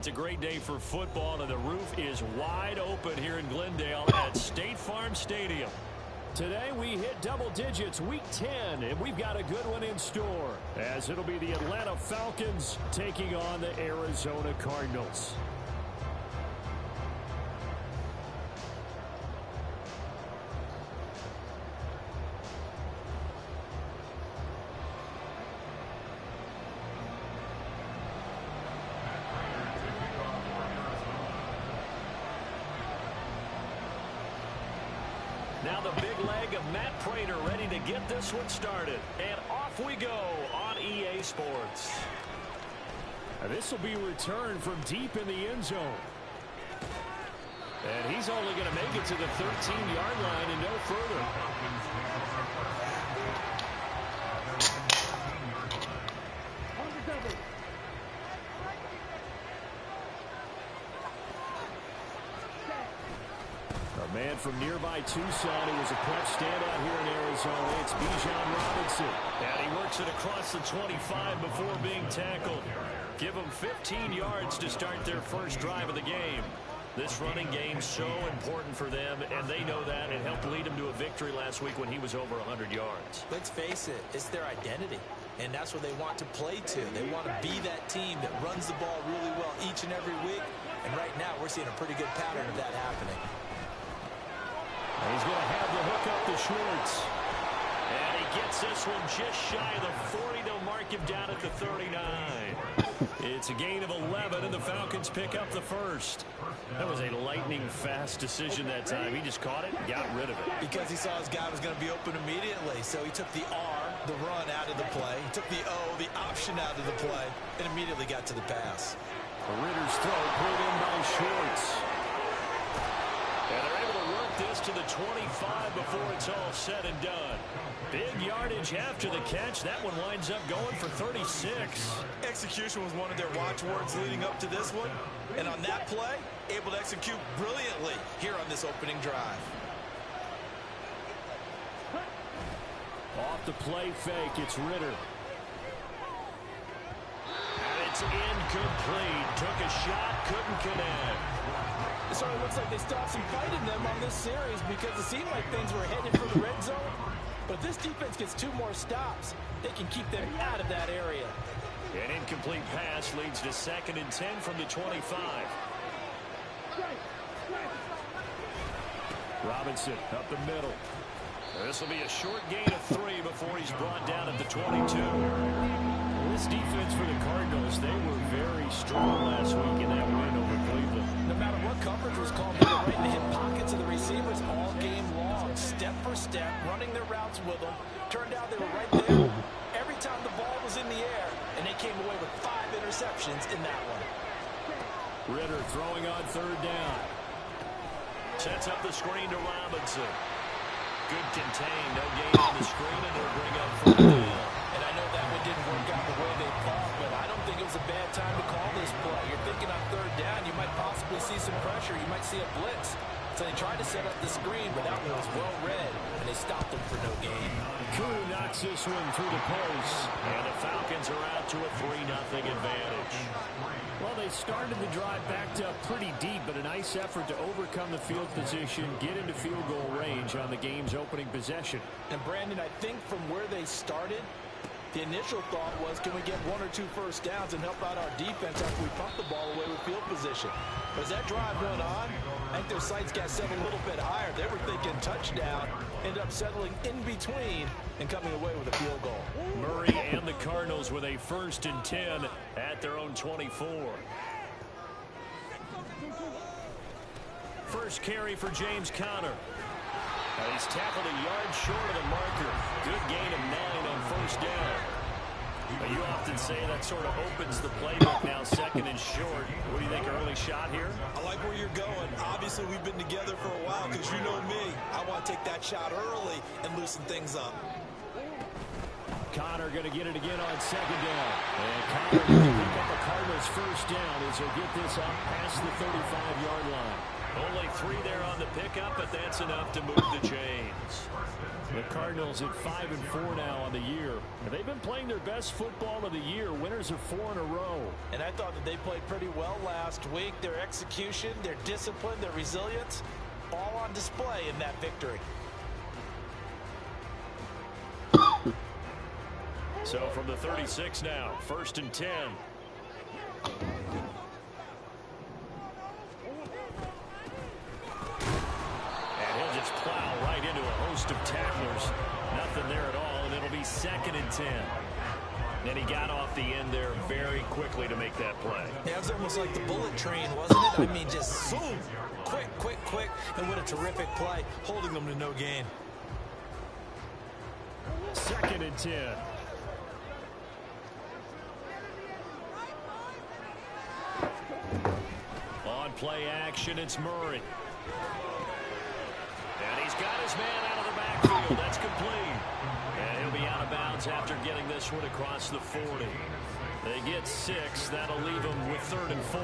It's a great day for football, and the roof is wide open here in Glendale at State Farm Stadium. Today we hit double digits, week 10, and we've got a good one in store, as it'll be the Atlanta Falcons taking on the Arizona Cardinals. Now the big leg of Matt Prater ready to get this one started. And off we go on EA Sports. This will be returned from deep in the end zone. And he's only going to make it to the 13-yard line and no further. A man from nearby Tucson who was a prep standout here in Arizona. It's Bijan Robinson. And he works it across the 25 before being tackled. Give them 15 yards to start their first drive of the game. This running game's so important for them, and they know that. It helped lead them to a victory last week when he was over 100 yards. Let's face it, it's their identity, and that's what they want to play to. They want to be that team that runs the ball really well each and every week, and right now we're seeing a pretty good pattern of that happening. And he's going to have the hook up to Schwartz. And he gets this one just shy of the 40. They'll mark him down at the 39. It's a gain of 11, and the Falcons pick up the first. That was a lightning-fast decision that time. He just caught it and got rid of it. Because he saw his guy was going to be open immediately. So he took the R, the run, out of the play. He took the O, the option, out of the play, and immediately got to the pass. Ritter's throw pulled in by Schwartz. And they're able to work this to the 25 before it's all said and done. Big yardage after the catch. That one winds up going for 36. Execution was one of their watchwords leading up to this one. And on that play, able to execute brilliantly here on this opening drive. Off the play fake, it's Ritter. And it's incomplete. Took a shot, couldn't connect. It sort of looks like they stopped some fight in them on this series because it seemed like things were headed for the red zone. But if this defense gets 2 more stops, they can keep them out of that area. An incomplete pass leads to 2nd and 10 from the 25. Robinson up the middle. This will be a short gain of 3 before he's brought down at the 22. This defense for the Cardinals, they were very strong last week in that win over Cleveland. No matter what coverage was called, they were right in the hip pockets of the receivers all game long, step for step, running their routes with them. Turned out they were right there every time the ball was in the air, and they came away with 5 interceptions in that one. Ritter throwing on 3rd down. Sets up the screen to Robinson. Good contain, no gain on the screen, and they'll bring up 4th down. And I know that one didn't work out the way they thought, but I don't think it was a bad time to call this play. You're thinking on 3rd down, you might possibly see some pressure. You might see a blitz. So they tried to set up the screen, but that one was well read, and they stopped them for no gain. Koo knocks this one through the post. And the Falcons are out to a 3-0 advantage. Well, they started the drive backed up pretty deep, but a nice effort to overcome the field position, get into field goal range on the game's opening possession. And Brandon, I think from where they started, the initial thought was, can we get 1 or 2 first downs and help out our defense after we pump the ball away with field position? But as that drive went on, I think their sights got set a little bit higher. They were thinking touchdown, ended up settling in between and coming away with a field goal. Murray and the Cardinals with a 1st and 10 at their own 24. First carry for James Conner. He's tackled a yard short of the marker. Good gain of 9 on 1st down. You often say that sort of opens the playbook now, 2nd and short. What do you think, early shot here? I like where you're going. Obviously, we've been together for a while because you know me. I want to take that shot early and loosen things up. Conner going to get it again on 2nd down. And Conner going to pick up the Cardinals' 1st down as they get this up past the 35-yard line. Only 3 there on the pickup, but that's enough to move the chains. The Cardinals at 5-4 now on the year. And they've been playing their best football of the year. Winners of 4 in a row. And I thought that they played pretty well last week. Their execution, their discipline, their resilience, all on display in that victory. So from the 36 now, 1st and 10. Just plow right into a host of tacklers. Nothing there at all, and it'll be 2nd and 10. And he got off the end there very quickly to make that play. Yeah, it was almost like the bullet train, wasn't it? I mean, just zoom, quick, quick, quick, and what a terrific play, holding them to no gain. 2nd and 10. On play action, it's Murray. And he's got his man out of the backfield. That's complete. And he'll be out of bounds after getting this one across the 40. They get 6. That'll leave them with 3rd and 4.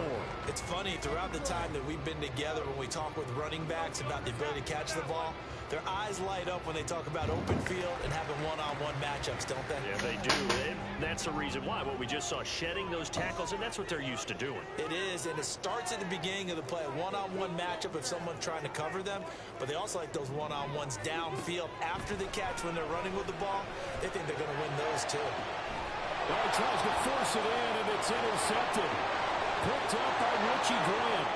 It's funny, throughout the time that we've been together, when we talk with running backs about the ability to catch the ball, their eyes light up when they talk about open field and having one-on-one matchups, don't they? Yeah, they do. And that's the reason why. What we just saw, shedding those tackles, and that's what they're used to doing. It is, and it starts at the beginning of the play. A one-on-one matchup if someone's trying to cover them, but they also like those one-on-ones downfield after the catch when they're running with the ball. They think they're going to win those, too. Well, he tries to force it in, and it's intercepted. Picked up by Richie Grant.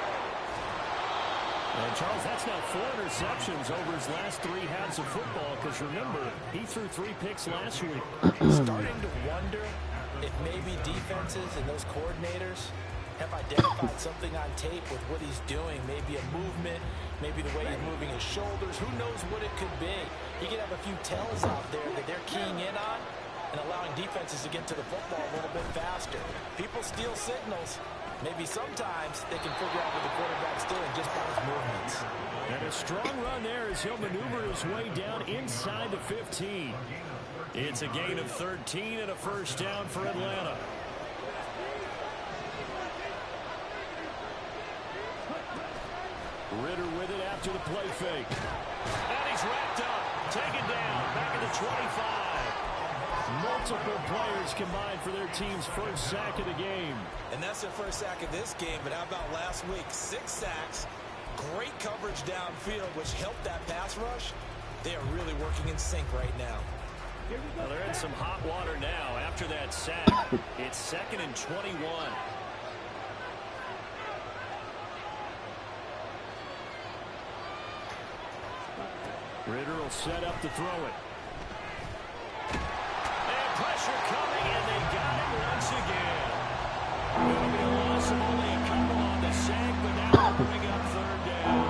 And, Charles, that's now 4 interceptions over his last 3 halves of football, because, remember, he threw 3 picks last week. Starting to wonder if maybe defenses and those coordinators have identified something on tape with what he's doing. Maybe a movement, maybe the way he's moving his shoulders. Who knows what it could be? He could have a few tells out there that they're keying in on and allowing defenses to get to the football a little bit faster. People steal signals. Maybe sometimes they can figure out what the quarterback's doing just by his movements. And a strong run there as he'll maneuver his way down inside the 15. It's a gain of 13 and a 1st down for Atlanta. Ritter with it after the play fake. And he's wrapped up. Taken down. Back at the 25. Multiple players combined for their team's 1st sack of the game. And that's their 1st sack of this game, but how about last week? 6 sacks, great coverage downfield, which helped that pass rush. They are really working in sync right now. Well, they're in some hot water now after that sack. It's 2nd and 21. Ritter will set up to throw it. Pressure coming, and they got him once again. It'll be a loss of only a couple on the sack, but now they'll bring up 3rd down.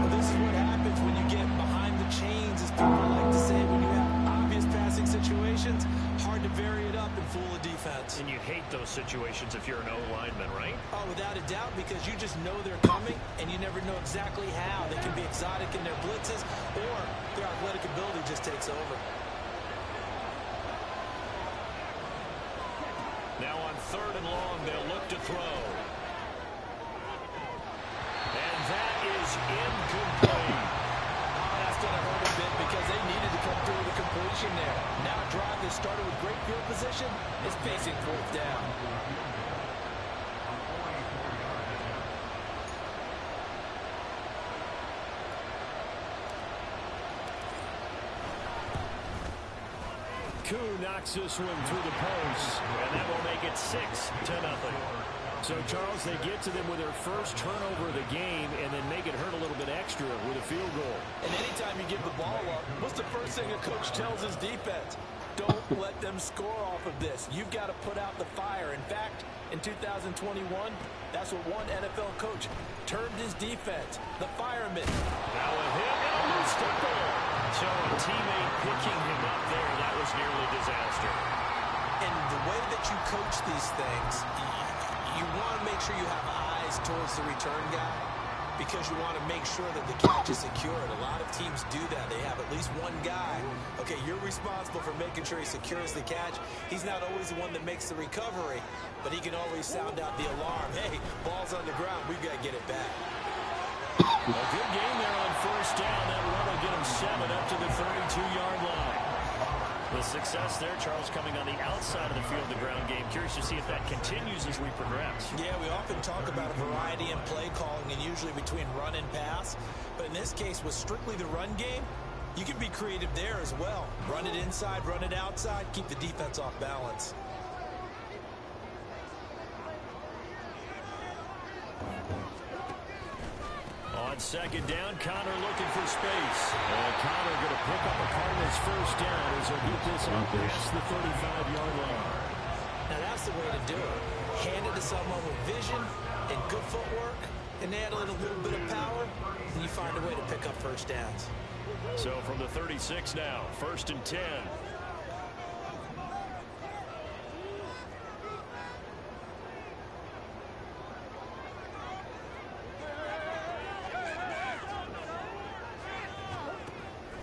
Well, this is what happens when you get behind the chains, as people like to say. When you have obvious passing situations, hard to vary it up and fool a defense. And you hate those situations if you're an O-lineman, right? Oh, without a doubt, because you just know they're coming, and you never know exactly how. They can be exotic in their blitzes, or their athletic ability just takes over. Now on 3rd and long, they'll look to throw. And that is incomplete. That's going to hurt a bit because they needed to come through with a completion there. Now a drive that started with great field position is facing 4th down. Koo knocks this one through the post. And that will make it 6-0. So, Charles, they get to them with their 1st turnover of the game and then make it hurt a little bit extra with a field goal. And anytime you give the ball up, what's the first thing a coach tells his defense? Don't let them score off of this. You've got to put out the fire. In fact, in 2021, that's what one NFL coach termed his defense, the firemen. Now with him and a loose tackle. So a teammate picking him up there, that was nearly disaster. And the way that you coach these things, you want to make sure you have eyes towards the return guy because you want to make sure that the catch is secured. A lot of teams do that. They have at least one guy. Okay, you're responsible for making sure he secures the catch. He's not always the one that makes the recovery, but he can always sound out the alarm. Hey, ball's on the ground. We've got to get it back. The success there, Charles, coming on the outside of the field, the ground game. Curious to see if that continues as we progress. Yeah, we often talk about a variety in play calling and usually between run and pass. But in this case, with strictly the run game, you can be creative there as well. Run it inside, run it outside, keep the defense off balance. On second down, Connor looking for space. And Connor going to pick up a Cardinals first down as he'll get this up past the 35-yard line. Now that's the way to do it. Hand it to someone with vision and good footwork, and add a little bit of power, and you find a way to pick up first downs. So from the 36 now, 1st and 10.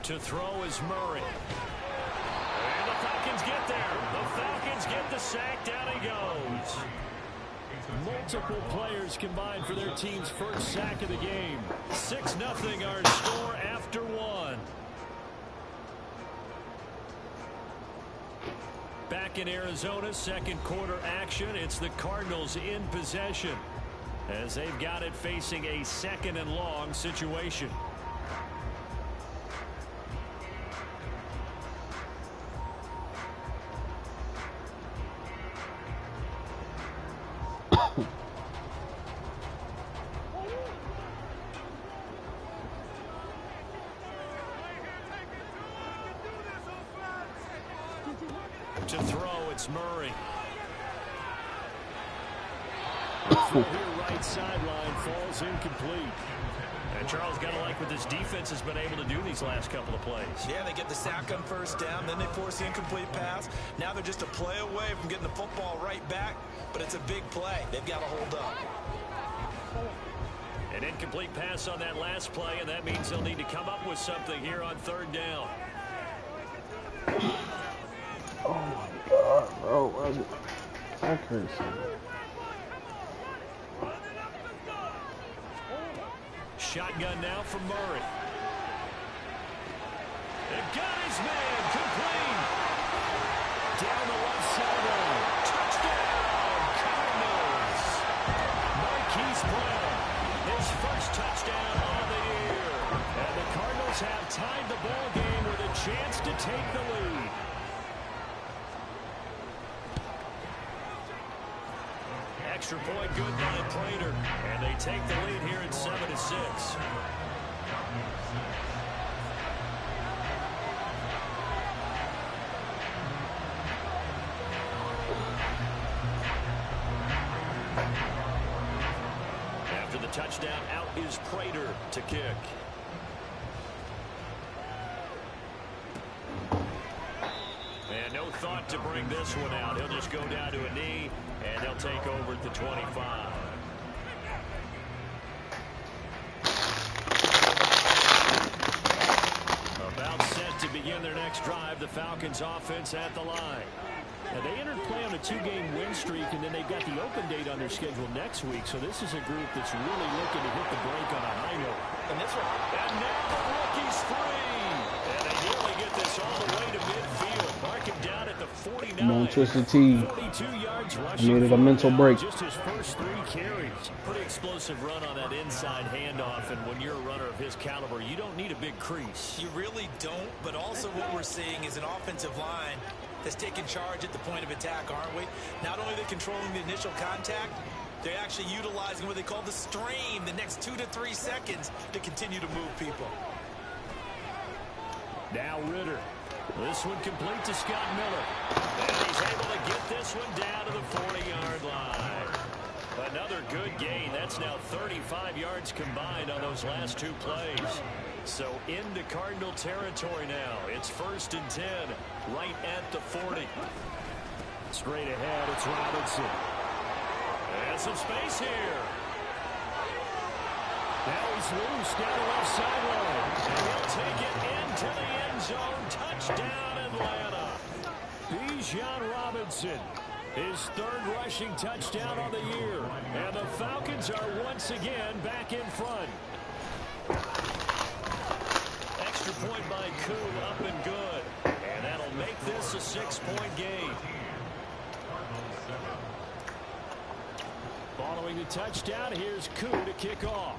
To throw is Murray. And the Falcons get there. The Falcons get the sack. Down he goes. Multiple players combined for their team's first sack of the game. 6-0 our score after one. Back in Arizona, second quarter action. It's the Cardinals in possession as they've got it facing a 2nd and long situation. To throw, it's Murray. Here, right sideline falls incomplete. And Charles, got to like what this defense has been able to do these last couple of plays. Yeah, they get the sack on first down, then they force the incomplete pass. Now they're just a play away from getting the football right back, but it's a big play. They've got to hold up. An incomplete pass on that last play, and that means they'll need to come up with something here on 3rd down. Oh my God, bro. I can't see it. Shotgun now from Murray. And got his man complete. Down the left sideline. Touchdown, Cardinals. Marquise Brown, his first touchdown on the year. And the Cardinals have tied the ball game with a chance to take the lead. Extra point good by Prater, and they take the lead here at 7-6. After the touchdown, out is Prater to kick. And no thought to bring this one out. He'll just go down to a knee, and they'll take over at the 25. About set to begin their next drive. The Falcons offense at the line. Now, they entered play on a 2-game win streak, and then they've got the open date on their schedule next week. So this is a group that's really looking to hit the break on a high note. And this one. And now the rookie's free. And they nearly get this all the way to midfield. Mark him down at the 49. Come on, Twisted T. 42 yards rushing. Needed a mental break. Just his first 3 carries. Pretty explosive run on that inside handoff. And when you're a runner of his caliber, you don't need a big crease. You really don't, but also what we're seeing is an offensive line that's taking charge at the point of attack, aren't we? Not only are they controlling the initial contact, they're actually utilizing what they call the strain, the next 2 to 3 seconds to continue to move people. Now Ritter. This one complete to Scott Miller. And he's able to get this one down to the 40-yard line. Another good gain. That's now 35 yards combined on those last 2 plays. So into Cardinal territory now. It's 1st and 10, right at the 40. Straight ahead, it's Robinson. And some space here. Now he's loose down the left sideline. And he'll take it into the end zone. Touchdown, Atlanta. Bijan Robinson, his 3rd rushing touchdown on the year. And the Falcons are once again back in front. Extra point by Kuhn, up and good. And And that'll make this a 6-point game. Following the touchdown, here's Koo to kick off.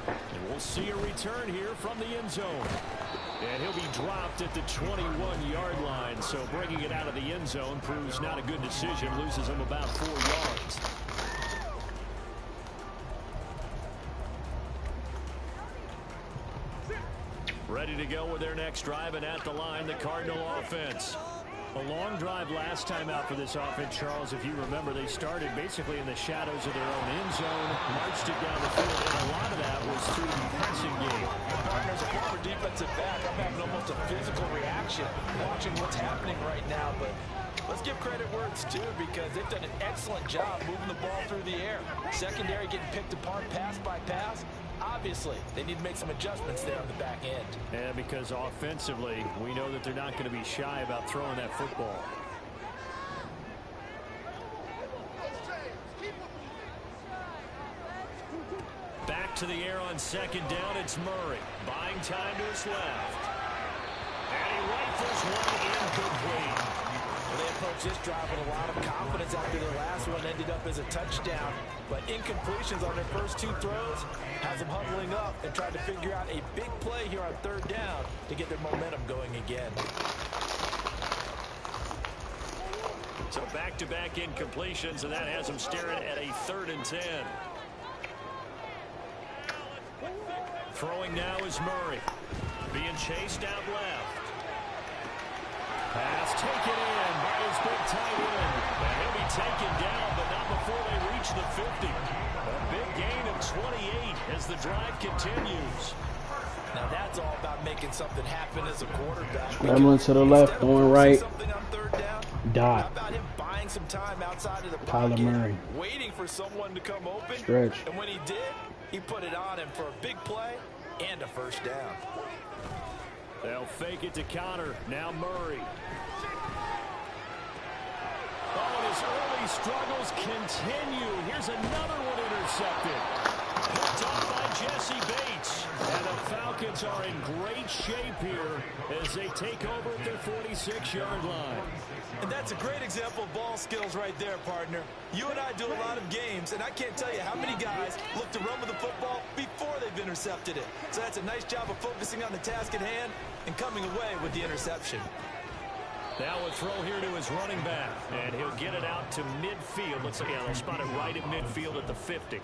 And we'll see a return here from the end zone. And he'll be dropped at the 21-yard line. So bringing it out of the end zone proves not a good decision. Loses him about 4 yards. Ready to go with their next drive, and at the line, the Cardinal offense. A long drive last time out for this offense, Charles. If you remember, they started basically in the shadows of their own end zone, marched it down the field, and a lot of that was through the passing game. As a former defensive back, I'm having almost a physical reaction watching what's happening right now. But let's give credit where it's due, because they've done an excellent job moving the ball through the air. Secondary getting picked apart pass by pass. Obviously, they need to make some adjustments there on the back end. And because offensively, we know that they're not going to be shy about throwing that football. Back to the air on second down. It's Murray. Buying time to his left. And he rifles one incomplete. Well, they approached this drive with a lot of confidence after their last one ended up as a touchdown. But incompletions on their first 2 throws has them huddling up and trying to figure out a big play here on third down to get their momentum going again. So back-to-back incompletions, and that has them staring at a 3rd and 10. Throwing now is Murray. Being chased out left. Pass taken in by his big tight end. And he'll be taken down, but not before they reach the 50. A big gain of 28 as the drive continues. Now that's all about making something happen as a quarterback. Scrambling to the left, going right. Dot. How about him buying some time outside of the Kyler pocket, Murray. waiting for someone to come open. Stretch. And when he did, he put it on him for a big play and a first down. They'll fake it to counter. Now Murray. Oh, and his early struggles continue. Here's another one intercepted. Picked off by Jesse Bates. And the Falcons are in great shape here as they take over at their 46-yard line. And that's a great example of ball skills right there, partner. You and I do a lot of games, and I can't tell you how many guys look to run with the football before they've intercepted it. So that's a nice job of focusing on the task at hand and coming away with the interception. Now a throw here to his running back, and he'll get it out to midfield. Looks like they'll spot it right at midfield at the 50.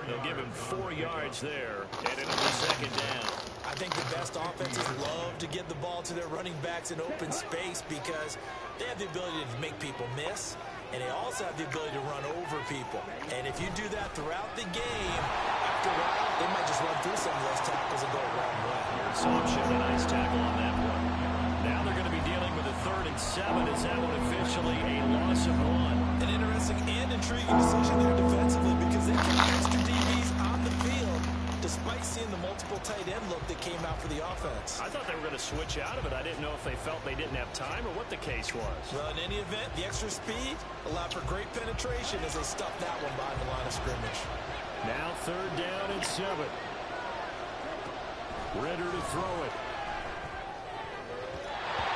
They'll give him 4 yards there, and it'll be second down. I think the best offenses love to get the ball to their running backs in open space because they have the ability to make people miss, and they also have the ability to run over people. And if you do that throughout the game, after a while, they might just run through some of those tackles and go a long way. Here's Sanchez, a nice tackle on that one. Now they're going to be dealing with a 3rd and 7. Is that one officially a loss of 1? An interesting and intriguing decision there defensively because they kept extra DBs on the field despite seeing the multiple tight end look that came out for the offense. I thought they were going to switch out of it. I didn't know if they felt they didn't have time or what the case was. Well, in any event, the extra speed allowed for great penetration as they stuffed that one behind the line of scrimmage. Now 3rd down and 7. Ritter to throw it.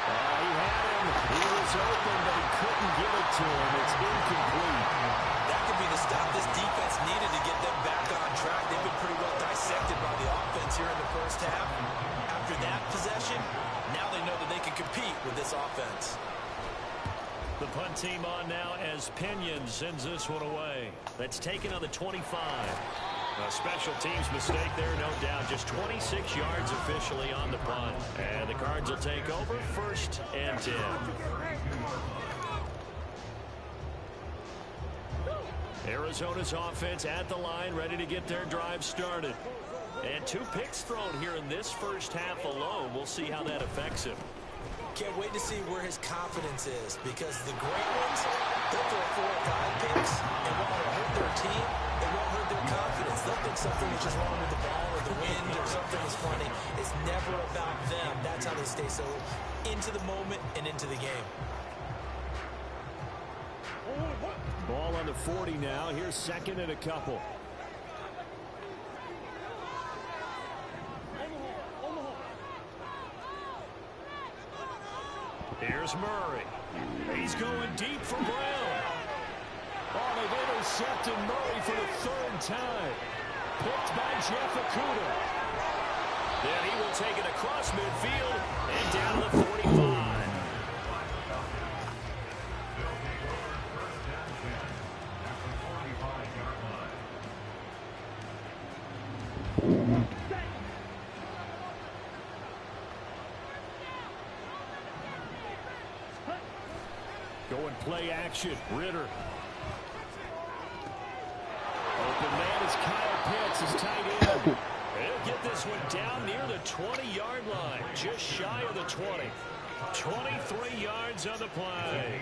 He had him. He was open, but he couldn't get it to him. It's incomplete. That could be the stop this defense needed to get them back on track. They've been pretty well dissected by the offense here in the first half. After that possession, now they know that they can compete with this offense. The punt team on now as Pinion sends this one away. That's taken on the 25. A special teams mistake there, no doubt. Just 26 yards officially on the punt. And the Cards will take over 1st and 10. Arizona's offense at the line, ready to get their drive started. And 2 picks thrown here in this first half alone. We'll see how that affects him. Can't wait to see where his confidence is because the great ones, they'll throw 4 or 5 picks, and while it'll hurt their team, it won't hurt their confidence. They'll think something is just wrong with the ball or the wind or something is funny. It's never about them. That's how they stay so into the moment and into the game. Ball on the 40 now. Here's 2nd and a couple. Here's Murray. He's going deep for Brown. Oh, they've intercepted Murray for the third time. Picked by Jeff Okudah. Then he will take it across midfield and down to the 45. Going play action. Ritter. Open man is Kyle Pitts, his tight end. He'll get this one down near the 20-yard line, just shy of the 20. 23 yards on the play.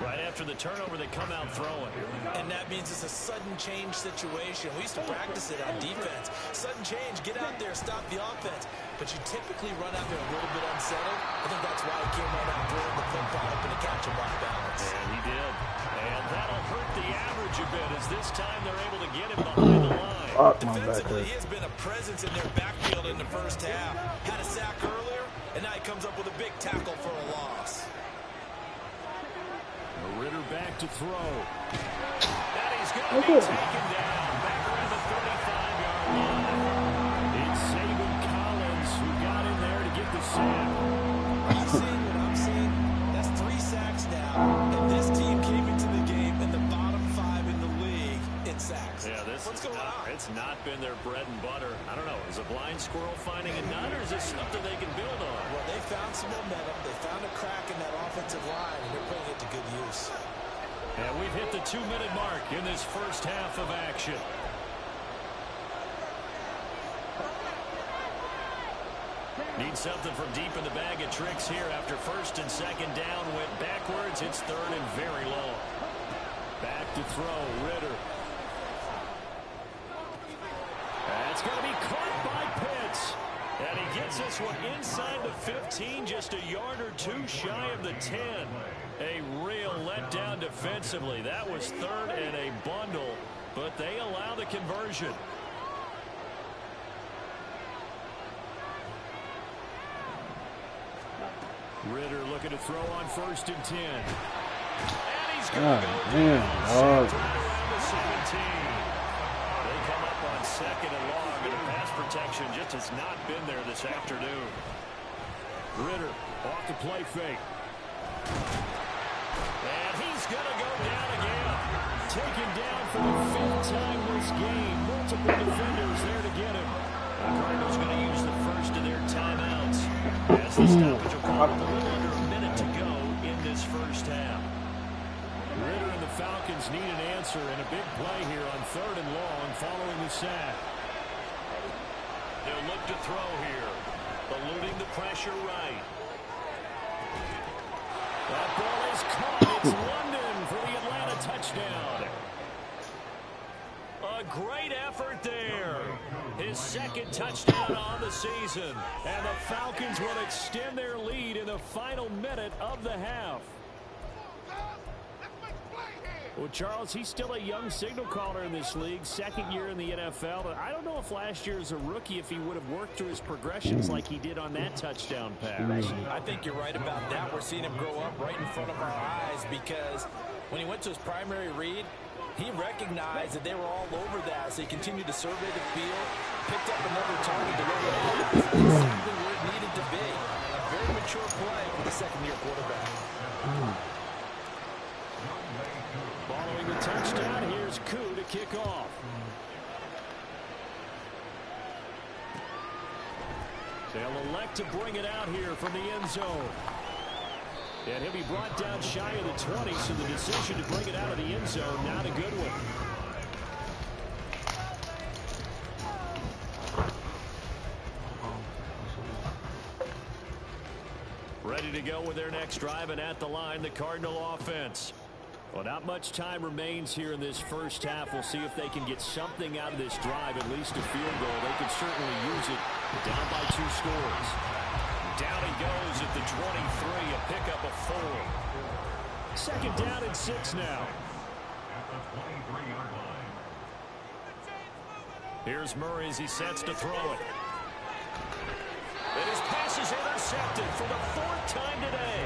Right after the turnover, they come out throwing. And that means it's a sudden change situation. We used to practice it on defense. Sudden change, get out there, stop the offense. But you typically run out there a little bit unsettled. I think that's why he came right out throwing the football up and to catch him off balance. And he did. And that'll hurt the average a bit as this time they're able to get him behind the line. Defensively, he has been a presence in their backfield in the first half. Had a sack earlier, and now he comes up with a big tackle for a loss. Ritter back to throw. And he's going to be taken down back around the 35-yard line. It's Saban Collins who got in there to get the sack. Are you seeing what I'm seeing? That's 3 sacks now, and this team came into the game in the bottom 5 in the league in sacks. Yeah, What's going on? It's not been their bread and butter. I don't know. Is a blind squirrel finding a nut, or is this something they can build on? Well, they found some momentum. They found a crack in that offensive line, and they're putting it to good use. And we've hit the 2-minute mark in this first half of action. Need something from deep in the bag of tricks here after first and second down went backwards. It's third and very long. Back to throw, Ritter. That's going to be caught by Pitts. And he gets this one inside the 15, just a yard or two shy of the 10. A real letdown defensively. That was third and a bundle, but they allow the conversion. Ritter looking to throw on first and 10. And he's going to go down. Right around the 17. They come up on second and long, and the pass protection just has not been there this afternoon. Ritter off the play fake. And he's going to go down again. Taken down for the 5th time this game. Multiple defenders there to get him. The Cardinals going to use the first of their timeouts. As the stoppage will call with a little under a minute to go in this first half. Ritter and the Falcons need an answer and a big play here on third and long following the sack. They'll look to throw here. Eluding the pressure right. That ball is caught. It's London for the Atlanta touchdown. A great effort there. His second touchdown on the season. And the Falcons will extend their lead in the final minute of the half. Well, Charles, he's still a young signal caller in this league, second year in the NFL. But I don't know if last year as a rookie, if he would have worked through his progressions like he did on that touchdown pass. I think you're right about that. We're seeing him grow up right in front of our eyes because when he went to his primary read, he recognized that they were all over that, so he continued to survey the field, picked up another target, delivered a pass. Exactly where it needed to be. A very mature play for the second-year quarterback. Following the touchdown, here's Koo to kick off. They'll elect to bring it out here from the end zone. And he'll be brought down shy of the 20, so the decision to bring it out of the end zone, not a good one. Ready to go with their next drive, and at the line, the Cardinal offense. Well, not much time remains here in this first half. We'll see if they can get something out of this drive, at least a field goal. They could certainly use it. Down by 2 scores. Down he goes at the 23, a pickup of 4. Second down and 6 now. Here's Murray as he sets to throw it. And his pass is intercepted for the 4th time today.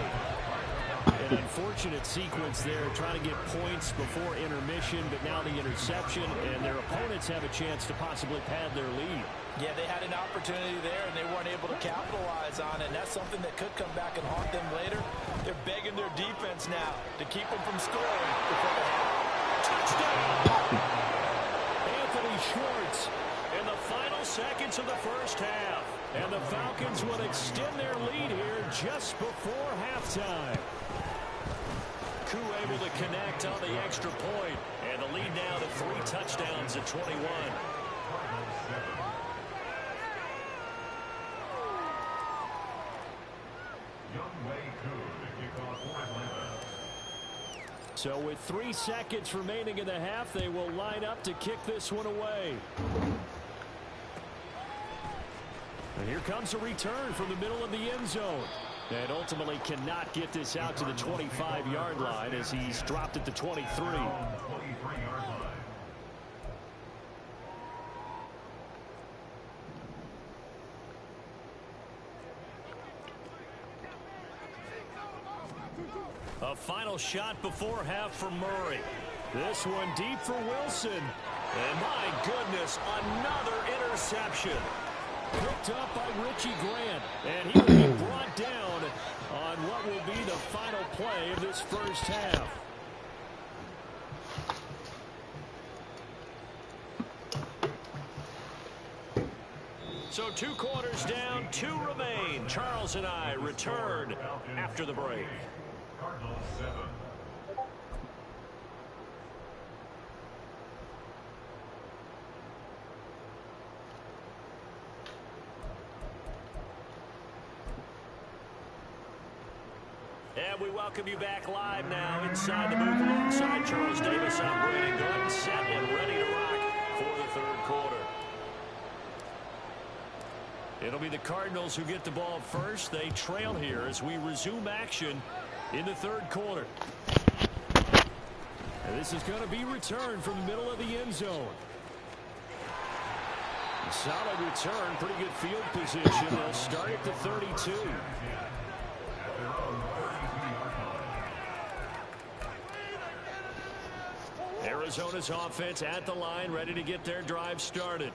An unfortunate sequence there, trying to get points before intermission, but now the interception, and their opponents have a chance to possibly pad their lead. Yeah, they had an opportunity there, and they weren't able to capitalize on it. And that's something that could come back and haunt them later. They're begging their defense now to keep them from scoring before the half. Touchdown! Anthony Schwartz in the final seconds of the first half. And the Falcons would extend their lead here just before halftime. Koo able to connect on the extra point, and the lead now to 3 touchdowns at 21. So with 3 seconds remaining in the half, they will line up to kick this one away. And here comes a return from the middle of the end zone. And ultimately cannot get this out to the 25-yard line as he's dropped at the 23. A final shot before half for Murray. This one deep for Wilson. And my goodness, another interception. Picked up by Richie Grant, and he will be brought down on what will be the final play of this first half. So 2 quarters down, 2 remain. Charles and I return after the break. And we welcome you back live now inside the booth alongside Charles Davis. I'm Brandon Gordon, set and ready to rock for the 3rd quarter. It'll be the Cardinals who get the ball first. They trail here as we resume action in the 3rd quarter. And this is going to be returned from the middle of the end zone. Solid return, pretty good field position. They'll start at the 32. Arizona's offense at the line, ready to get their drive started.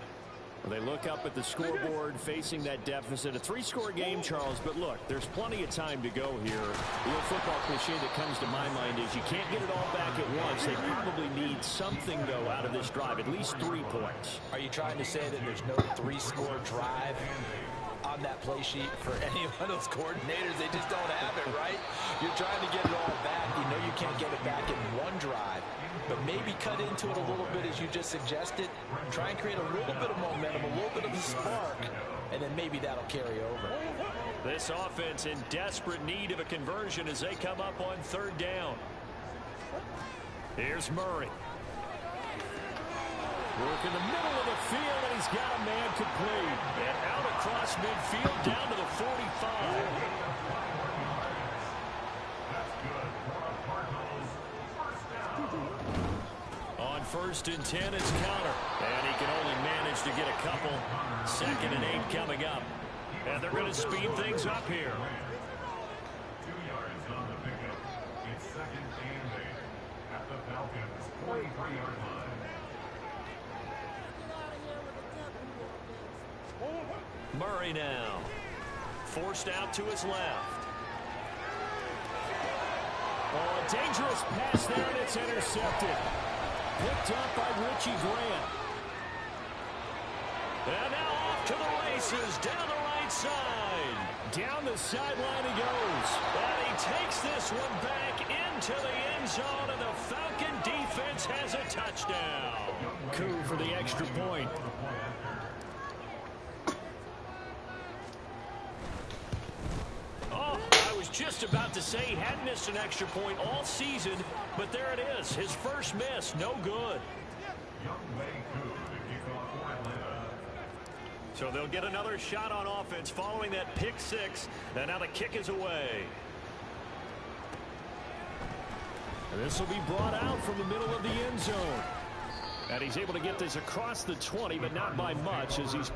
Well, they look up at the scoreboard facing that deficit. A 3-score game, Charles, but look, there's plenty of time to go here. The old football cliche that comes to my mind is you can't get it all back at once. They probably need something, though, out of this drive, at least 3 points. Are you trying to say that there's no 3-score drive on that play sheet for any of those coordinators? They just don't have it, right? You're trying to get it all back. You know you can't get it back in 1 drive. But maybe cut into it a little bit as you just suggested. Try and create a little bit of momentum, a little bit of a spark, and then maybe that'll carry over. This offense in desperate need of a conversion as they come up on 3rd down. Here's Murray. Work in the middle of the field, and he's got a man complete. And out across midfield down to the 45. On 1st and 10, it's counter. And he can only manage to get a couple. 2nd and 8 coming up. And they're going to speed things up here. 2 yards on the pickup. It's 2nd and 8 at the Falcons' 43-yard line. Murray now. Forced out to his left. Oh, a dangerous pass there, and it's intercepted. Picked up by Richie Grant. And now off to the races, down the right side. Down the sideline he goes. And he takes this one back into the end zone, and the Falcon defense has a touchdown. Koo for the extra point. Oh, I was just about to say he hadn't missed an extra point all season, but there it is. His first miss, no good. So they'll get another shot on offense following that pick 6, and now the kick is away. And this will be brought out from the middle of the end zone. And he's able to get this across the 20, but not by much as he's...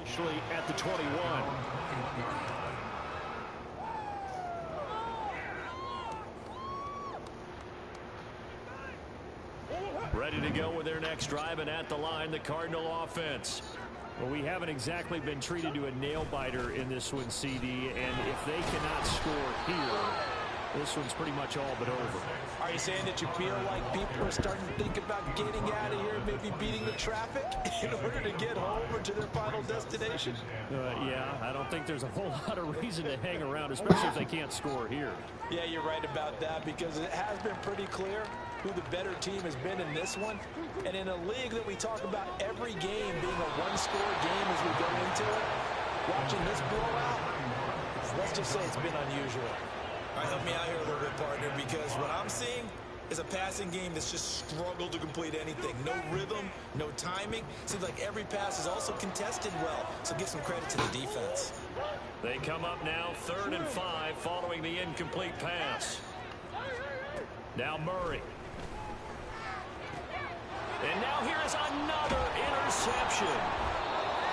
actually at the 21. Ready to go with their next drive, and at the line, the Cardinal offense. Well, we haven't exactly been treated to a nail-biter in this one, CD, and if they cannot score here, this one's pretty much all but over. Are you saying that you feel like people are starting to think about getting out of here, maybe beating the traffic in order to get home or to their final destination? Yeah, I don't think there's a whole lot of reason to hang around, especially if they can't score here. Yeah, you're right about that, because it has been pretty clear who the better team has been in this one. And in a league that we talk about every game being a one-score game as we go into it, watching this blowout, let's just say it's been unusual. All right, help me out here a little bit, partner, because what I'm seeing is a passing game that's just struggled to complete anything. No rhythm, no timing. Seems like every pass is also contested well, so give some credit to the defense. They come up now 3rd and 5 following the incomplete pass. Now Murray. And now here is another interception.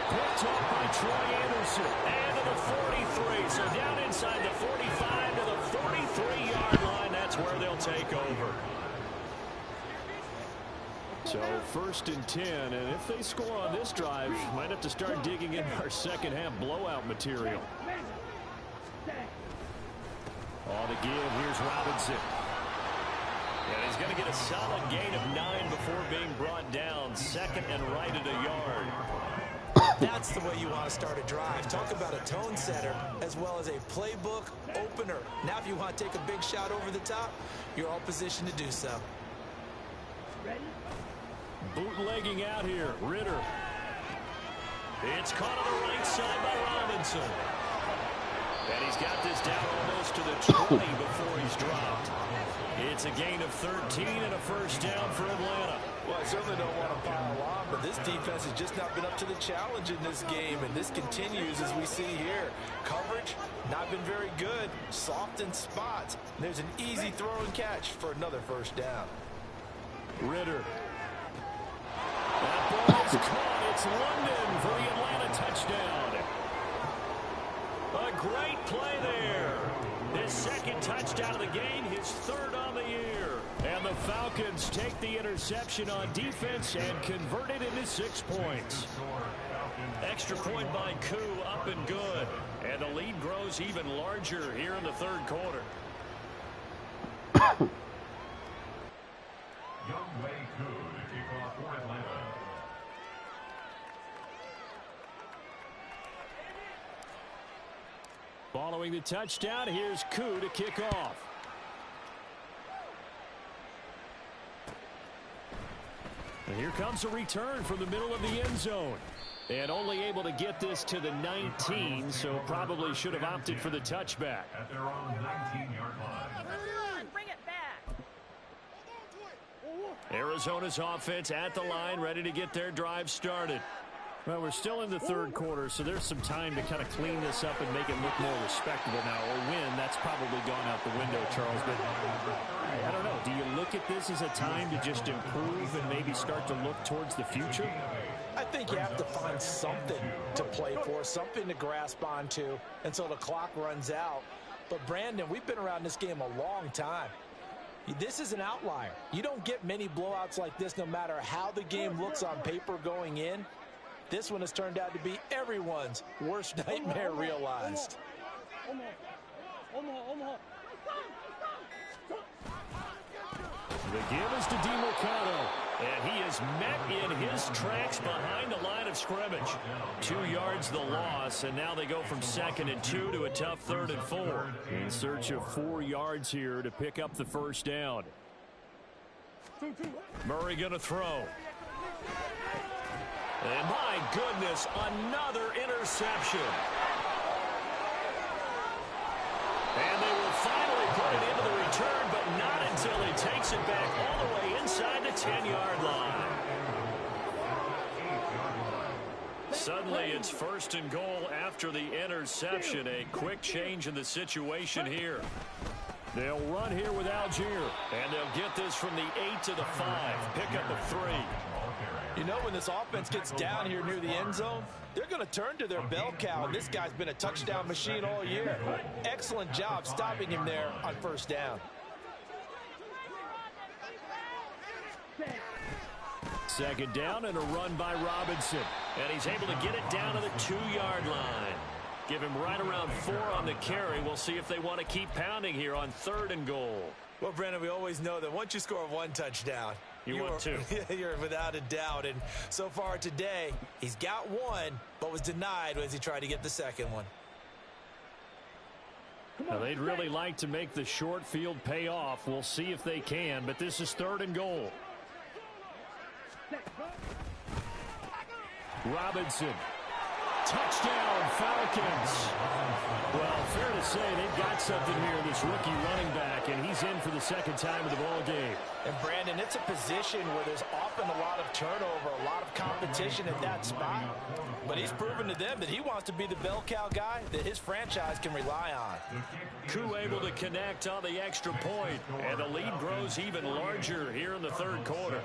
Picked up by Troy Anderson. And to the 43. So down inside the 45 to the 43-yard line. That's where they'll take over. So 1st and 10, and if they score on this drive, might have to start digging in our second half blowout material. On the give, here's Robinson. And he's going to get a solid gain of 9 before being brought down. 2nd and right at a yard. That's the way you want to start a drive. Talk about a tone setter as well as a playbook opener. Now if you want to take a big shot over the top, you're all positioned to do so. Bootlegging out here, Ritter. It's caught on the right side by Robinson. And he's got this down almost to the 20 before he's dropped. It's a gain of 13 and a 1st down for Atlanta. Well, I certainly don't want to pile on, but this defense has just not been up to the challenge in this game, and this continues as we see here. Coverage, not been very good. Soft in spots. There's an easy throw and catch for another 1st down. Ritter. That ball is caught. It's London for the Atlanta touchdown. A great play there. His 2nd touchdown of the game, his 3rd on the year. And the Falcons take the interception on defense and convert it into 6 points. Extra point by Koo, up and good. And the lead grows even larger here in the 3rd quarter. Young Wei Koo to kick off for Atlanta. Following the touchdown, here's Koo to kick off. And here comes a return from the middle of the end zone. And only able to get this to the 19, so probably should have opted for the touchback. At their own 19-yard line. Bring it back. Arizona's offense at the line, ready to get their drive started. Well, we're still in the 3rd quarter, so there's some time to kind of clean this up and make it look more respectable now. Or win, that's probably gone out the window, Charles. But I don't know. Do you look at this as a time to just improve and maybe start to look towards the future? I think you have to find something to play for, something to grasp onto until the clock runs out. But, Brandon, we've been around this game a long time. This is an outlier. You don't get many blowouts like this no matter how the game looks on paper going in. This one has turned out to be everyone's worst nightmare realized. The give is to DeMercado. And he is met in his tracks behind the line of scrimmage. 2 yards the loss, and now they go from 2nd and 2 to a tough 3rd and 4. In search of 4 yards here to pick up the 1st down. Murray going to throw. And my goodness, another interception. And they will finally put it into the return, but not until he takes it back all the way inside the 10-yard line. Suddenly it's 1st and goal after the interception. A quick change in the situation here. They'll run here with Algier. And they'll get this from the 8 to the 5. Pickup of 3. You know, when this offense gets down here near the end zone, they're going to turn to their bell cow. This guy's been a touchdown machine all year. Excellent job stopping him there on first down. Second down and a run by Robinson. And he's able to get it down to the 2-yard line. Give him right around 4 on the carry. We'll see if they want to keep pounding here on 3rd and goal. Well, Brandon, we always know that once you score 1 touchdown, you want 2. You're without a doubt. And so far today, he's got 1, but was denied as he tried to get the second one. Now, they'd really like to make the short field pay off. We'll see if they can, but this is 3rd and goal. Robinson. Touchdown, Falcons. Well, fair to say they've got something here, this rookie running back, and he's in for the second time of the ball game. And, Brandon, it's a position where there's often a lot of turnover, a lot of competition at that spot. But he's proven to them that he wants to be the bell cow guy that his franchise can rely on. Koo able to connect on the extra point, and the lead grows even larger here in the 3rd quarter.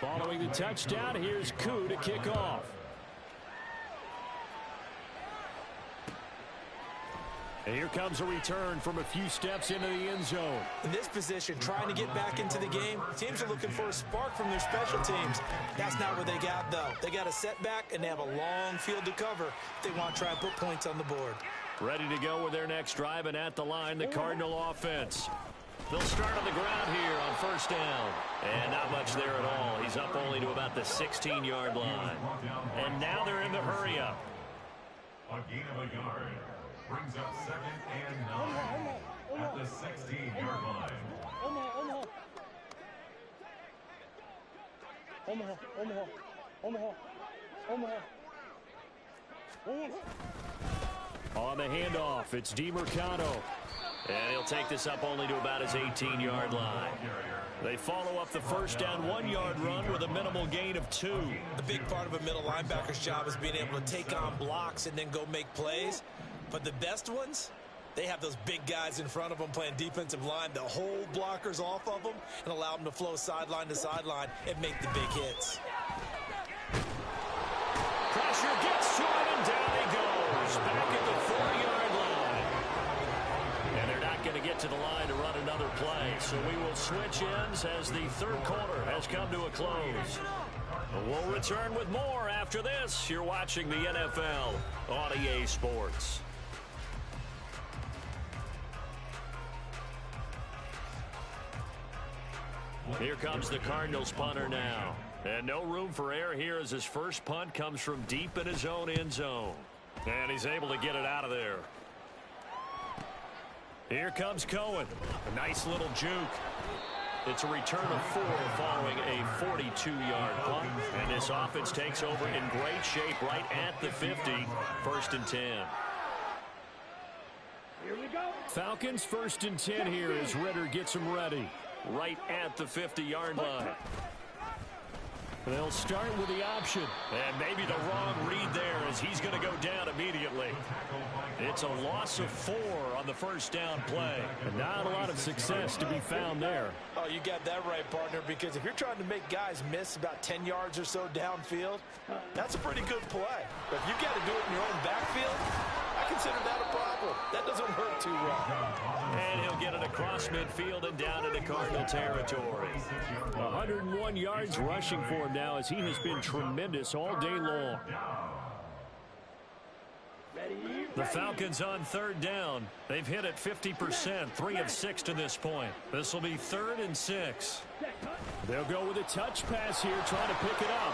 Following the touchdown, here's Koo to kick off. And here comes a return from a few steps into the end zone. In this position, trying to get back into the game, teams are looking for a spark from their special teams. That's not what they got, though. They got a setback, and they have a long field to cover if they want to try and put points on the board. Ready to go with their next drive, and at the line, the Cardinal offense. They'll start on the ground here on first down. And not much there at all. He's up only to about the 16-yard line. And now they're in the hurry-up. A gain of a yard brings up 2nd and 9 at the 16-yard line. On the handoff, it's DeMercado. And he'll take this up only to about his 18-yard line. They follow up the first down 1-yard run with a minimal gain of 2. The big part of a middle linebacker's job is being able to take on blocks and then go make plays. But the best ones, they have those big guys in front of them playing defensive line that hold blockers off of them and allow them to flow sideline to sideline and make the big hits. Pressure gets to him, and down he goes. Back at the 4-yard line. And they're not going to get to the line to run another play. So we will switch ends as the 3rd quarter has come to a close. We'll return with more after this. You're watching the NFL on EA Sports. Here comes the Cardinals punter now. And no room for error here as his first punt comes from deep in his own end zone. And he's able to get it out of there. Here comes Cohen. A nice little juke. It's a return of 4 following a 42-yard punt. And this offense takes over in great shape right at the 50. 1st and 10. Here we go. Falcons 1st and 10 here as Ritter gets them ready. Right at the 50-yard line. They'll start with the option. And maybe the wrong read there as he's going to go down immediately. It's a loss of 4 on the first down play. And not a lot of success to be found there. Oh, you got that right, partner, because if you're trying to make guys miss about 10 yards or so downfield, that's a pretty good play. But if you got to do it in your own backfield, I consider that a problem. That doesn't hurt too well. And he'll get it across midfield and down into Cardinal territory. 101 yards rushing for him now as he has been tremendous all day long. The Falcons on 3rd down. They've hit it 50%, 3 of 6 to this point. This will be 3rd and 6. They'll go with a touch pass here, trying to pick it up.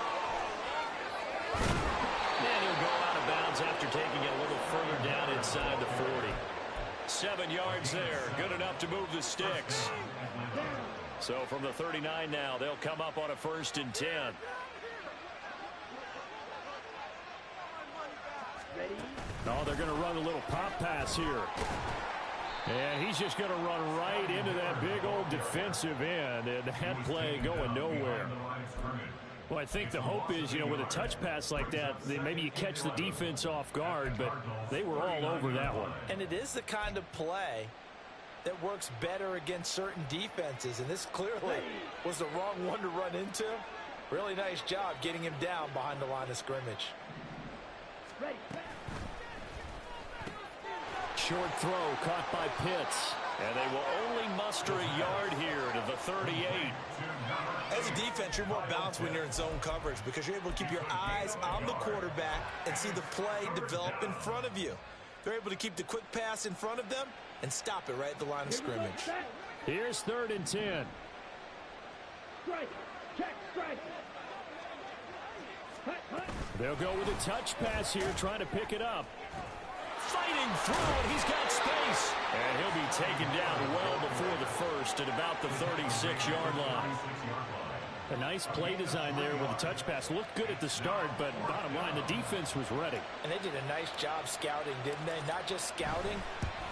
And he'll go out of bounds after taking it a little further down inside the 40. 7 yards there, good enough to move the sticks. So from the 39 now, they'll come up on a 1st and 10. Oh, they're going to run a little pop pass here. And he's just going to run right into that big old defensive end, and that play going nowhere. Well, I think the hope is, with a touch pass like that, maybe you catch the defense off guard, but they were all over that one. And it is the kind of play that works better against certain defenses, and this clearly was the wrong one to run into. Really nice job getting him down behind the line of scrimmage. Short throw caught by Pitts. And they will only muster a yard here to the 38. As a defense, you're more balanced when you're in zone coverage because you're able to keep your eyes on the quarterback and see the play develop in front of you. They're able to keep the quick pass in front of them and stop it right at the line of scrimmage. Here's 3rd and 10. They'll go with a touch pass here, trying to pick it up. Fighting through, and he's got space. And he'll be taken down well before the first at about the 36-yard line. A nice play design there with a touch pass. Looked good at the start, but bottom line, the defense was ready. And they did a nice job scouting, didn't they? Not just scouting,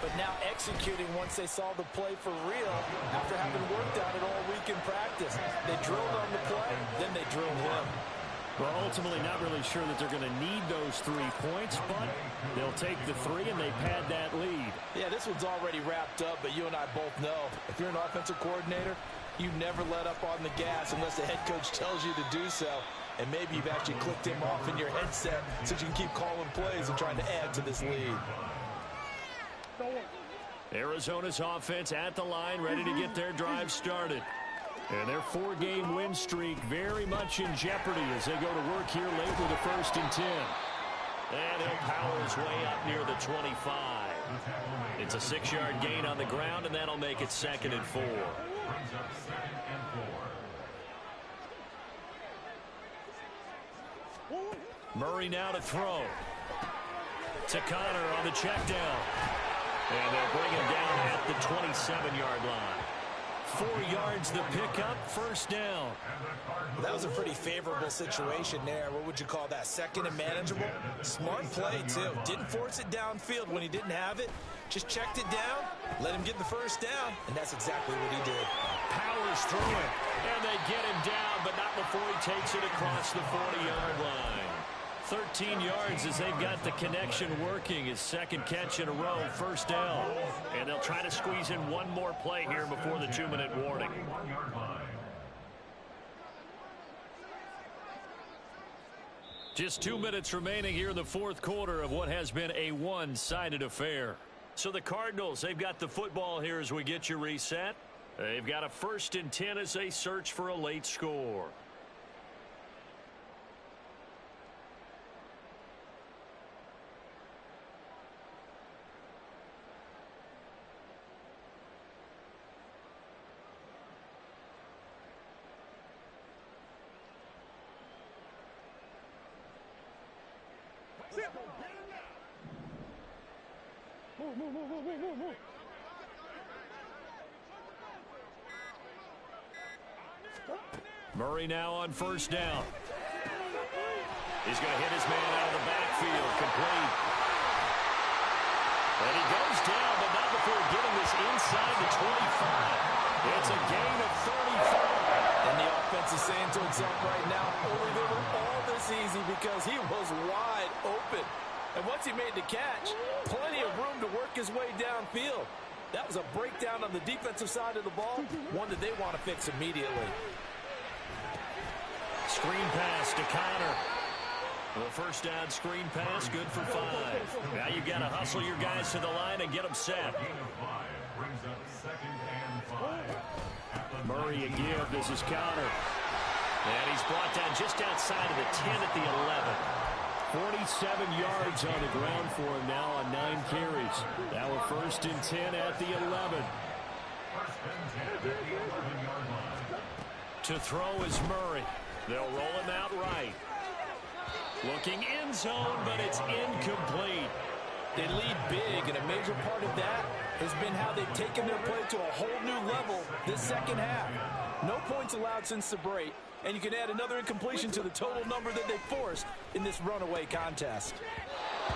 but now executing once they saw the play for real after having worked on it all week in practice. They drilled on the play, then they drilled him. Well, ultimately not really sure that they're going to need those 3 points, but they'll take the 3 and they pad that lead. Yeah, this one's already wrapped up, but you and I both know if you're an offensive coordinator, you never let up on the gas unless the head coach tells you to do so. And maybe you've actually clicked him off in your headset so you can keep calling plays and trying to add to this lead. Arizona's offense at the line, ready to get their drive started. And their 4-game win streak very much in jeopardy as they go to work here late with a 1st and 10. And he'll power his way up near the 25. It's a 6-yard gain on the ground, and that'll make it 2nd and 4. Murray now to throw. To Connor on the check down. And they'll bring him down at the 27-yard line. 4 yards the pickup, 1st down. That was a pretty favorable situation there. What would you call that? 2nd and manageable? Smart play, too. Didn't force it downfield when he didn't have it. Just checked it down, let him get the 1st down, and that's exactly what he did. Powers through it, and they get him down, but not before he takes it across the 40-yard line. 13 yards as they've got the connection working. His 2nd catch in a row, 1st down. And they'll try to squeeze in one more play here before the 2-minute warning. Just 2 minutes remaining here in the 4th quarter of what has been a one-sided affair. So the Cardinals, they've got the football here as we get you reset. They've got a 1st and 10 as they search for a late score. Murray now on 1st down. He's going to hit his man out of the backfield, complete. And he goes down, but not before getting this inside the 25. It's a gain of 35. And the offense is saying to itself right now, only they were all this easy because he was wide open. And once he made the catch, plenty of room to work his way downfield. That was a breakdown on the defensive side of the ball, one that they want to fix immediately. Screen pass to Connor. The 1st down screen pass, good for 5. Now you've got to hustle your guys to the line and get them set. Murray a give. This is Connor. And he's brought down just outside of the 10 at the 11. 47 yards on the ground for him now on 9 carries. Now a 1st and 10 at the 11. To throw is Murray. They'll roll him out right. Looking end zone, but it's incomplete. They lead big, and a major part of that has been how they've taken their play to a whole new level this 2nd half. No points allowed since the break, and you can add another incompletion to the total number that they forced in this runaway contest.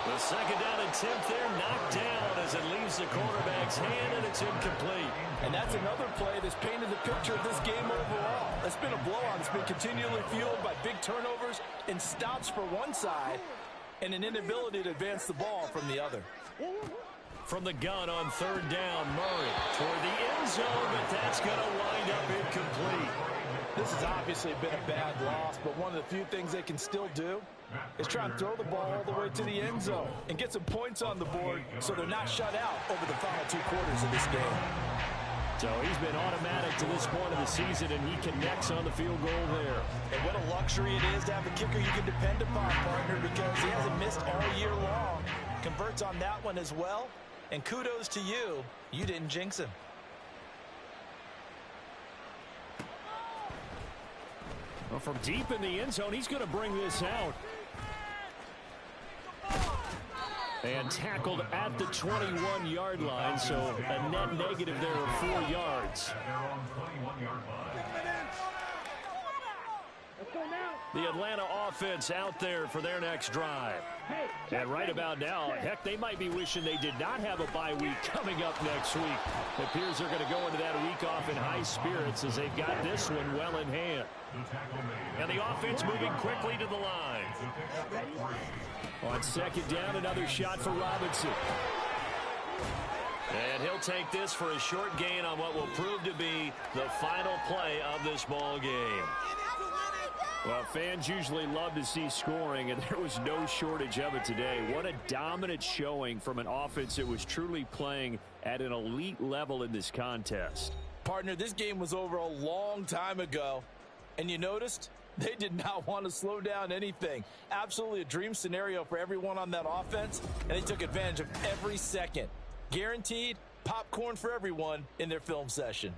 The 2nd down attempt there knocked down as it leaves the quarterback's hand, and it's incomplete. And that's another play that's painted the picture of this game overall. It's been a blowout. It's been continually fueled by big turnovers and stops for one side and an inability to advance the ball from the other. from the gun on third down. Murray toward the end zone, but that's going to wind up incomplete. This has obviously been a bad loss, but one of the few things they can still do is try and throw the ball all the way to the end zone and get some points on the board so they're not shut out over the final 2 quarters of this game. So he's been automatic to this point of the season, and he connects on the field goal there. And what a luxury it is to have a kicker you can depend upon, partner, because he hasn't missed all year long. Converts on that one as well, and kudos to you. You didn't jinx him. Well, from deep in the end zone, he's going to bring this out. And tackled at the 21-yard line, so a net negative there of 4 yards. The Atlanta offense out there for their next drive. And right about now, heck, they might be wishing they did not have a bye week coming up next week. It appears they're going to go into that week off in high spirits as they've got this one well in hand. And the offense moving quickly to the line. On second down, another shot for Robinson. And he'll take this for a short gain on what will prove to be the final play of this ball game. Well, fans usually love to see scoring, and there was no shortage of it today. What a dominant showing from an offense that was truly playing at an elite level in this contest. Partner, this game was over a long time ago, and you noticed they did not want to slow down anything. Absolutely a dream scenario for everyone on that offense, and they took advantage of every second. Guaranteed popcorn for everyone in their film session.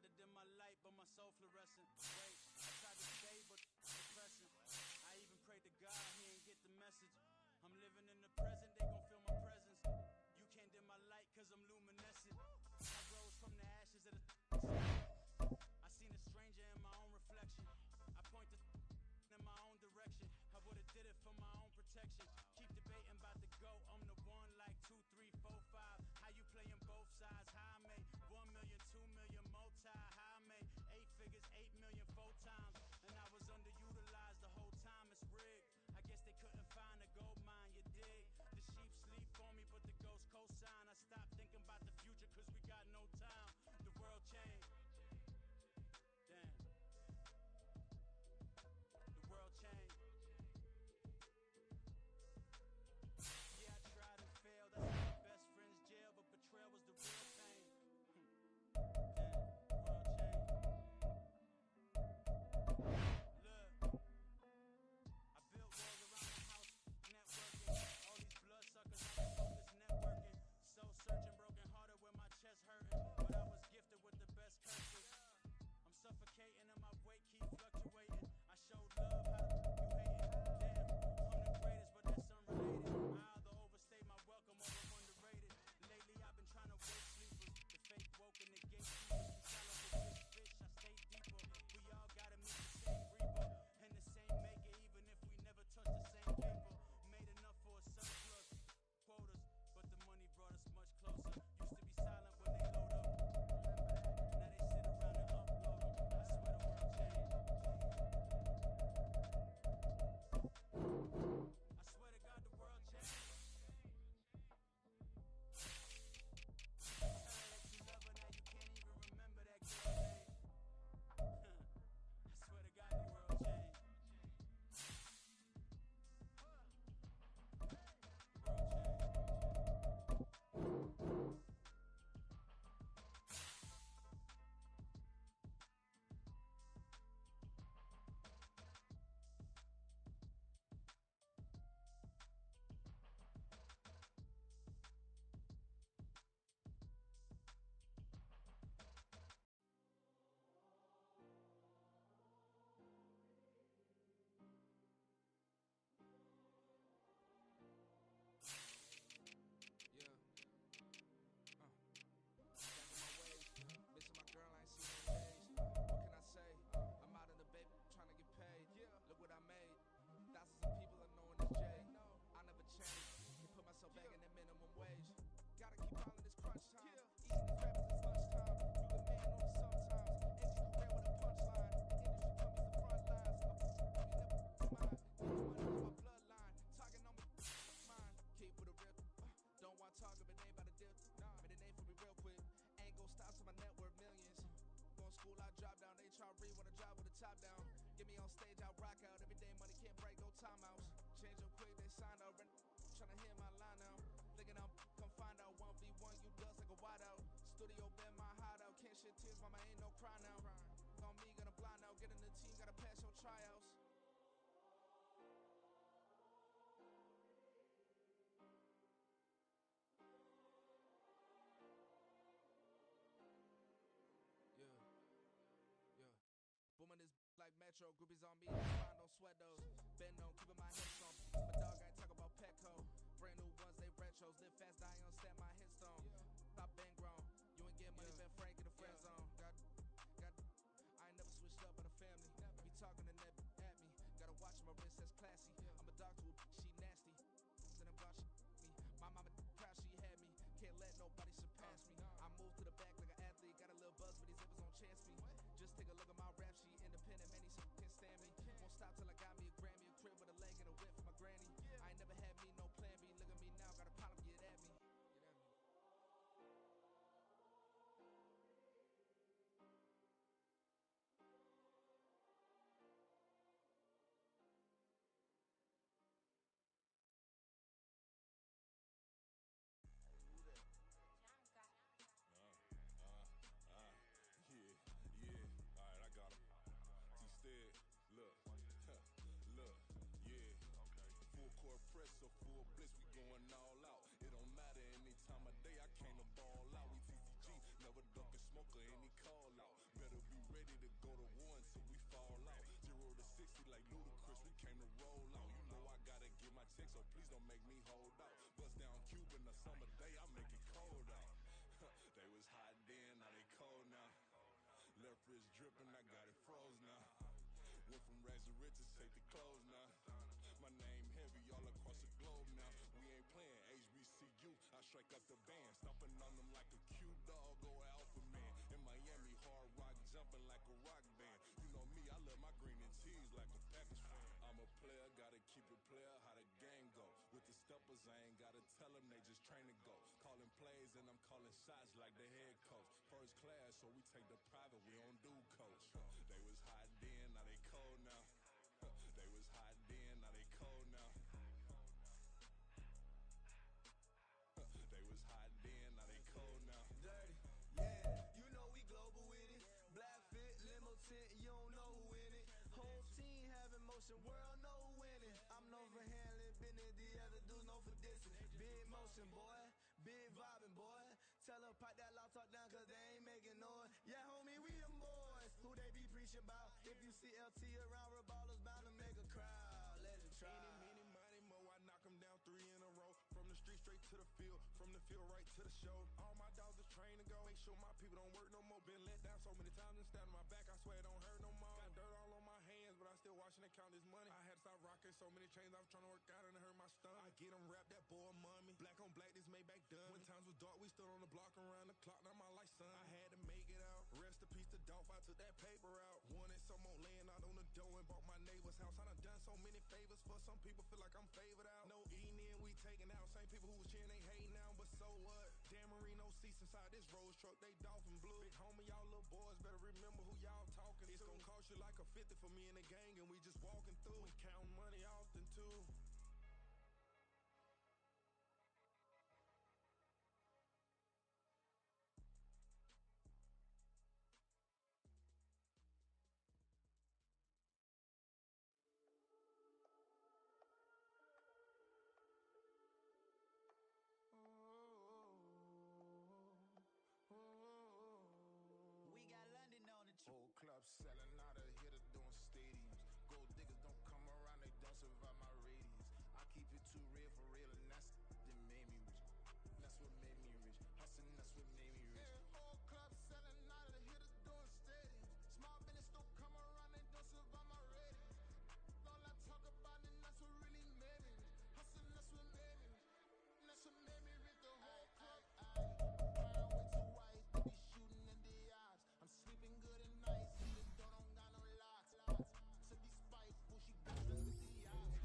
Tried to dim my light, but my soul fluorescent. Wait, I tried to stay, but depressing. I even prayed to God, he ain't get the message. I'm living in the present, they gon' feel my presence. You can't dim my light, cause I'm luminescent. I rose from the ashes of the I seen a stranger in my own reflection. I point the in my own direction. I would've did it for my own protection. Keep debating about the GOAT. I'm the one like 2, 3, 4, 5. How you playing both sides? How I made 1 million, 2 million, multi. How I made 8 figures, 8 million, 4 times. And I was underutilized the whole time. It's rigged. I guess they couldn't find a gold mine, you dig? The sheep sleep on me, but the ghost cosign. I stopped thinking about the future cause we got no time. The world changed. Damn. The world changed. Yeah, I tried and failed. That's my best friend's jail, but betrayal was the real pain. Damn, the world changed. Look, I built walls around the house, networking. All these bloodsuckers, I was focused networking. Soul searching, broken hearted with my chest hurting. But I was gifted with the best curses. I'm suffocating and my weight keep fluctuating. I showed love, how the you hating? Damn, I'm the greatest, but that's unrelated. I either overstay my welcome or I'm underrated. Lately I've been trying to wake sleepers. The fake woke and the gatekeepers. You shallow for fish, I stay deeper. We all gotta meet the same reaper and the same maker, even if we never touch the same paper. Made enough for a surplus quotas, but the money brought us much closer. Used to be silent when they load up. Now they sit around and upload them. I swear the world changed. I swear to God the world changed. Tell her that you love her, now you can't even remember that girl name. I swear to God the world changed. The world changed. Yeah. Back on my ways. Missing my girl, I ain't seen her in days. What can I say? I'm out in the baby, trying to get paid. Look what I made. Thousands of people are knowing this Jay. I never change. Can put myself back in the minimum wage. Gotta keep calling this crunch time. Eating these rappers it's lunchtime. You the man on the sometimes. End your career with a punchline. The industry companies the front lines. You never mind. Getting money in my bloodline. Talking on me, fine. Keep with a rip. Don't want talking, but they ain't about to dip. Made a name for me real quick. Ain't gon' stop till my net worth millions. Going school, I drop down. They try to read when I drop with the top down. Get me on stage, I rock out. Every day money can't break, go timeouts. Change up quick, they signed out. Tryna hear my line now. Thinking I'm come find out 1v1, you dust like a wideout. Studio been my hideout. Can't shed tears, mama ain't no cry now. On me, gonna blind out. Get in the team, gotta pass your tryouts. Yeah. Booming this like Metro, groupies on me, fine, don't sweat those. Bend on, keeping my head on. My dog ain't talk about Petco. Brand new ones, they retros. Live fast, I ain't on stand my headstone. Stop been grown. You ain't getting money, been frank in the friend zone. Got, I ain't never switched up on the family. Be talking to that at me. Gotta watch my wrist, that's classy. I'm a dog to a she nasty. And I'm gone, she me. My mama proud she had me. Can't let nobody surpass me. I move to the back like an athlete. Got a little buzz, but these zippers don't chance me. Just take a look at my rap sheet. Independent, man, these can't stand me. Won't stop till I got me a Grammy. A crib with a leg and a whip for my granny. I ain't never had me no plan B. Look at me now, got a problem, get at me. Yeah. All right, I got him. T-Stead, look. like ludicrous. We came to roll out. You know I gotta get my check, so please don't make me hold out. Bust down Cuban a summer day, I make it cold out. They was hot then, now they cold now. Left wrist dripping, I got it froze now. Went from rags to riches, take the clothes now. My name heavy all across the globe now. We ain't playing HBCU, I strike up the band. Stomping on them like a cute dog or alpha man. In Miami, hard rock jumping like a rock band. You know me, I love my green and cheese like a Packers fan. I'm a player, gotta keep it player, how the game go. With the steppers, I ain't gotta tell them, they just train to go. Calling plays and I'm calling shots like the head coach. First class, so we take the private, we don't do coach. They was hot then, now they cold now. They was hot then, now they cold now. They was hot then, now they cold now. Dirty, yeah, you know we global with it. Black fit, limo tint, you don't know who in it. Whole team having motion, world know who winning. I'm known for handling business, the other dudes known for dissing. Big motion, boy, big vibing, boy. Tell her pipe that loud talk down, cause they ain't making noise. Yeah, homie, we them boys, who they be preaching about. If you see LT around, Reballo's bound to make a crowd. Let it try. Many, money, mo, I knock them down 3 in a row. From the street straight to the field, from the field right to the show. All my dogs are trained to go. Make sure my people don't work no more. Been let down so many times and stabbed in my back, I swear it don't hurt no more. Got dirt all on my hands, but I still watching and count this money. I had to stop rocking so many chains, I was trying to work out and it hurt my stomach. I get them rap, that boy mommy. Black on black, this Maybach done. When times was dark, we stood on the block around the clock. Now my life, son. I had to make it out. Rest in peace to Dolph, I took that paper out. Wanted some more laying out on the dough and bought my neighbor's house. I done done so many favors for some people, feel like I'm favored out. No eating in, we taking out. Same people who was cheering, they hating now, but so what? Dan Marino seats inside this Rolls truck, they dolphin blue. Big homie, y'all little boys better remember who y'all talking to. It's gonna cost you like a 50 for me and the gang, and we just walking through. We counting money often too. We got London on the trip. Whole club selling out of hitter doing stadiums. Gold diggers don't come around, they don't survive my radius. I keep it too real for real, and that's that made me rich. That's what made me rich. Hustling, that's what made me rich. Yeah, whole club selling out of hitters doing stadiums. Small business don't come around, they don't survive my radius. All I talk about, and that's what really made me rich. Hustling, that's what made me rich. That's what made me rich. The whole club. Burn way too white, they be shooting in the eyes. I'm sleeping good at night, see the door don't got no locks. To be spiteful, she goes with the eyes.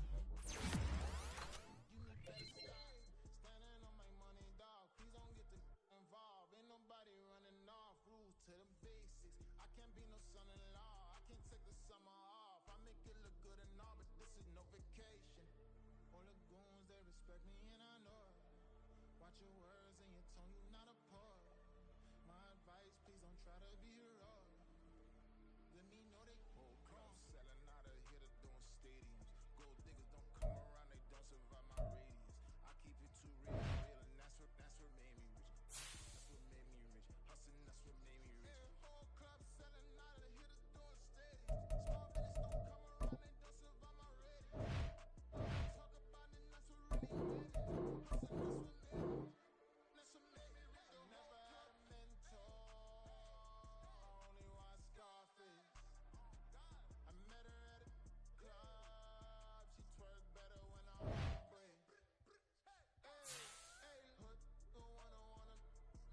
You need better stocks. Standing on my money, dog. Please don't get the involved. Ain't nobody running off. Rules to the basics. I can't be no son-in-law. I can't take the summer off. I make it look good and all, but this is no vacation. All the goons, they respect me and I know it. Watch your words and your tone, you not a part. My advice, please don't try to be heroic. Let me know they whole club selling out of hitter doing stadiums. Gold diggers don't come around, they don't survive my radius. I keep it too real, and that's what made me rich. That's what made me rich. Hustling, that's what made me rich. Yeah, whole club selling out of hitters doing stadiums. Small business don't come around, they don't survive my radius. Talk about it, that's what really made me rich. Hustling, that's what made me rich. That's what made me rich. I never had a mentor. Only one Scarface. I met her at a club. She twerk better when I'm on break. Hey, hood, wanna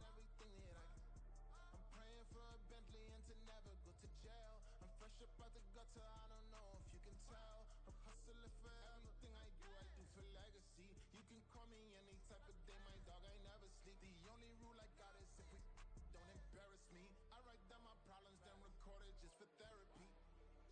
everything that I can. I'm praying for a Bentley and to never go to jail. I'm fresh up out the gutter, I don't know if you can tell. I'm hustling for everything I do for legacy. You can call me any type of day, my dog, I never sleep. The only rule I got is if we don't embarrass me. I write down my problems, then record it just for therapy.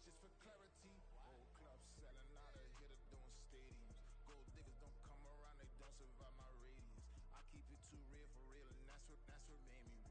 Just for clarity, whole club selling out of hitter doing stadiums. Gold diggers don't come around, they don't survive my radius. I keep it too real for real, and that's what made me